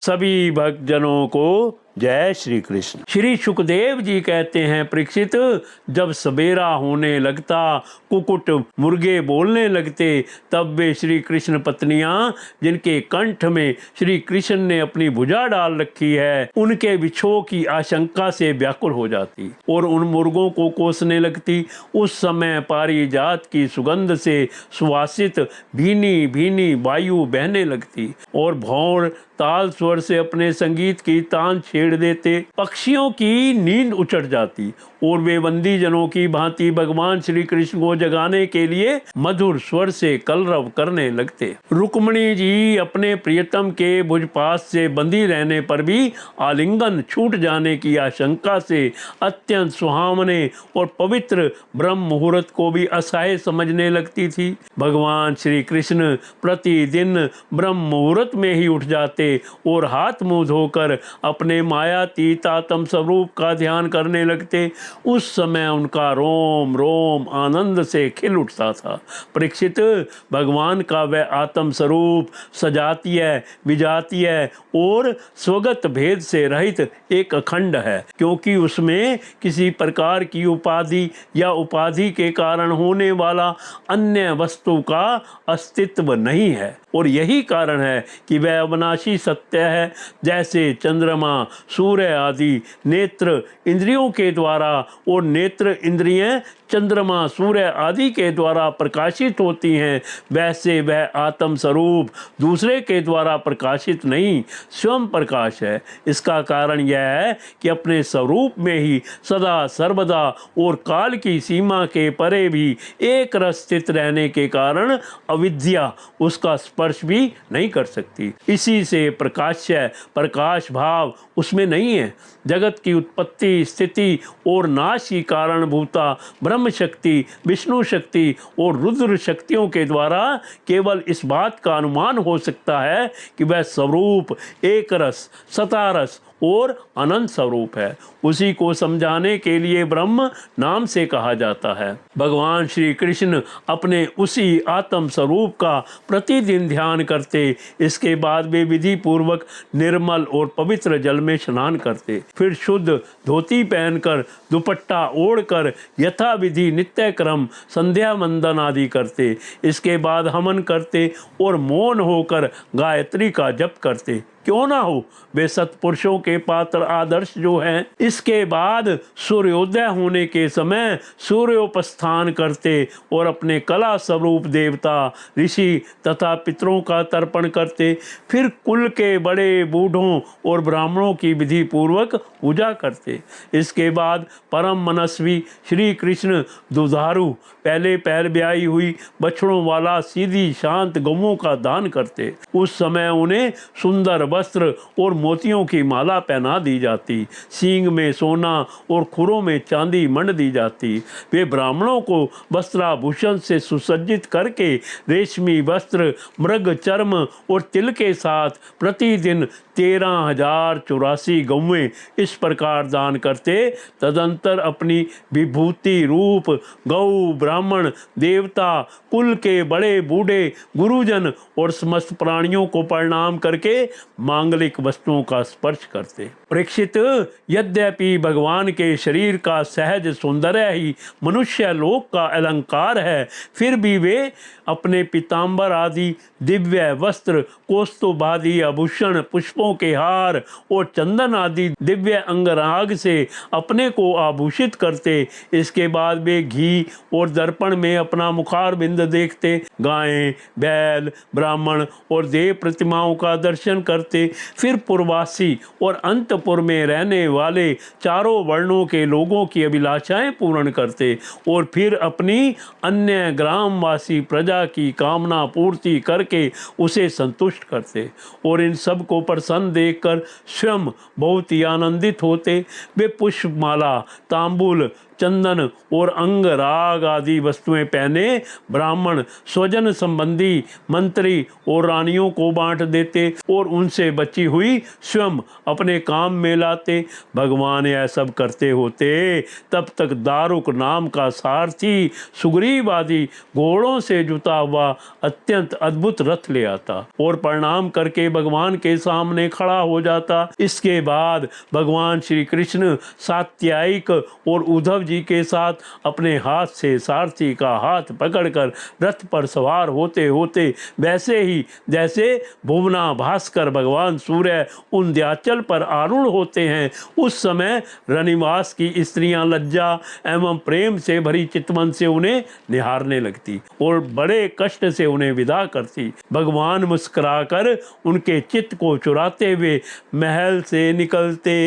सभी भक्तजनों को जय श्री कृष्ण। श्री सुखदेव जी कहते हैं, परीक्षित, जब सवेरा होने लगता, कुकुट मुर्गे बोलने लगते, तब वे श्री कृष्ण पत्नियां, जिनके कंठ में श्री कृष्ण ने अपनी भुजा डाल रखी है, उनके विछोह की आशंका से व्याकुल हो जाती और उन मुर्गों को कोसने लगती। उस समय पारिजात की सुगंध से सुवासित भीनी भीनी वायु बहने लगती और भौर ताल स्वर से अपने संगीत की तान छेड़ देते। पक्षियों की नींद उचट जाती और वे बंदी जनों की भांति भगवान श्री कृष्ण को जगाने के लिए मधुर स्वर से कलरव करने लगते। रुक्मिणी जी अपने प्रियतम के भुजपास से बंदी रहने पर भी आलिंगन छूट जाने की आशंका से अत्यंत सुहावने और पवित्र ब्रह्म मुहूर्त को भी असह्य समझने लगती थी। भगवान श्री कृष्ण प्रतिदिन ब्रह्म मुहूर्त में ही उठ जाते और हाथ मुंह धोकर अपने मायातीत आत्म स्वरूप का ध्यान करने लगते। उस समय उनका रोम रोम आनंद से खिल उठता था। परीक्षित, भगवान का वह आत्म स्वरूप सजातीय, विजातीय और स्वगत भेद से रहित एक अखंड है, क्योंकि उसमें किसी प्रकार की उपाधि या उपाधि के कारण होने वाला अन्य वस्तु का अस्तित्व नहीं है। और यही कारण है कि वह अविनाशी सत्य है। जैसे चंद्रमा, सूर्य आदि नेत्र इंद्रियों के द्वारा और नेत्र इंद्रियां चंद्रमा, सूर्य आदि के द्वारा प्रकाशित होती हैं, वैसे वह आत्म स्वरूप दूसरे के द्वारा प्रकाशित नहीं, स्वयं प्रकाश है। इसका कारण यह है कि अपने स्वरूप में ही सदा सर्वदा और काल की सीमा के परे भी एक रस स्थित रहने के कारण अविद्या उसका स्पर्श भी नहीं कर सकती। इसी से प्रकाश्य प्रकाश भाव उसमें नहीं है। जगत की उत्पत्ति, स्थिति और नाश की कारणभूता ब्रह्म शक्ति, विष्णु शक्ति और रुद्र शक्तियों के द्वारा केवल इस बात का अनुमान हो सकता है कि वह स्वरूप एक रस, सतारस और अनंत स्वरूप है। उसी को समझाने के लिए ब्रह्म नाम से कहा जाता है। भगवान श्री कृष्ण अपने उसी आत्म स्वरूप का प्रतिदिन ध्यान करते। इसके बाद वे विधि पूर्वक निर्मल और पवित्र जल में स्नान करते, फिर शुद्ध धोती पहनकर दुपट्टा ओढ़कर यथाविधि नित्य क्रम संध्या वंदन आदि करते। इसके बाद हवन करते और मौन होकर गायत्री का जप करते। क्यों ना हो, वे सत्पुरुषों के पात्र आदर्श जो हैं। इसके बाद सूर्योदय होने के समय सूर्योपस्थान करते और अपने कला स्वरूप देवता, ऋषि तथा पितरों का तर्पण करते। फिर कुल के बड़े बूढ़ों और ब्राह्मणों की विधि पूर्वक पूजा करते। इसके बाद परम मनस्वी श्री कृष्ण दुधारू, पहले पैर ब्याई हुई बछड़ों वाला सीधी शांत गौओं का दान करते। उस समय उन्हें सुंदर वस्त्र और मोतियों की माला पहना दी जाती, सींग में सोना और खुरों में चांदी मंड दी जाती। वे ब्राह्मणों को वस्त्राभूषण से सुसज्जित करके रेशमी वस्त्र, मृग चर्म और तिल के साथ प्रतिदिन 13,084 गौवें इस प्रकार दान करते। तदंतर अपनी विभूति रूप गौ, ब्राह्मण, देवता, कुल के बड़े बूढ़े, गुरुजन और समस्त प्राणियों को प्रणाम करके मांगलिक वस्तुओं का स्पर्श करते। परीक्षित, यद्यपि भगवान के शरीर का सहज सौंदर्य ही मनुष्य लोक का अलंकार है, फिर भी वे अपने पीताम्बर आदि दिव्य वस्त्र, कौस्तुभादि आभूषण, पुष्पों के हार और चंदन आदि दिव्य अंगराग से अपने को आभूषित करते। इसके बाद वे घी और दर्पण में अपना मुखारबिंद देखते, गायें, बैल, ब्राह्मण और देव प्रतिमाओं का दर्शन करते। फिर पूर्वासी और अंतपुर में रहने वाले चारों वर्णों के लोगों की अभिलाषाएं पूर्ण करते और फिर अपनी अन्य ग्रामवासी प्रजा की कामना पूर्ति करके उसे संतुष्ट करते और इन सब को प्रसन्न देखकर स्वयं बहुत ही आनंदित होते। वे पुष्पमाला, तांबूल, चंदन और अंगराग आदि वस्तुएं पहने ब्राह्मण स्वजन संबंधी मंत्री और रानियों को बांट देते और उनसे बची हुई स्वयं अपने काम में लाते। भगवान यह सब करते होते तब तक दारुक नाम का सारथी सुग्रीव आदि घोड़ों से जुता हुआ अत्यंत अद्भुत रथ ले आता और प्रणाम करके भगवान के सामने खड़ा हो जाता। इसके बाद भगवान श्री कृष्ण सात्यायिक और उद्धव जी के साथ अपने हाथ से सारथी का हाथ पकड़कर रथ पर सवार होते होते वैसे ही जैसे भुवना भास्कर भगवान सूर्य उंध्याचल पर आरूढ़ होते हैं, उस समय रनिवास की स्त्रियां लज्जा एवं प्रेम से भरी चितवन से उन्हें निहारने लगती और बड़े कष्ट से उन्हें विदा करती। भगवान मुस्कुराकर उनके चित्त को चुराते हुए महल से निकलते।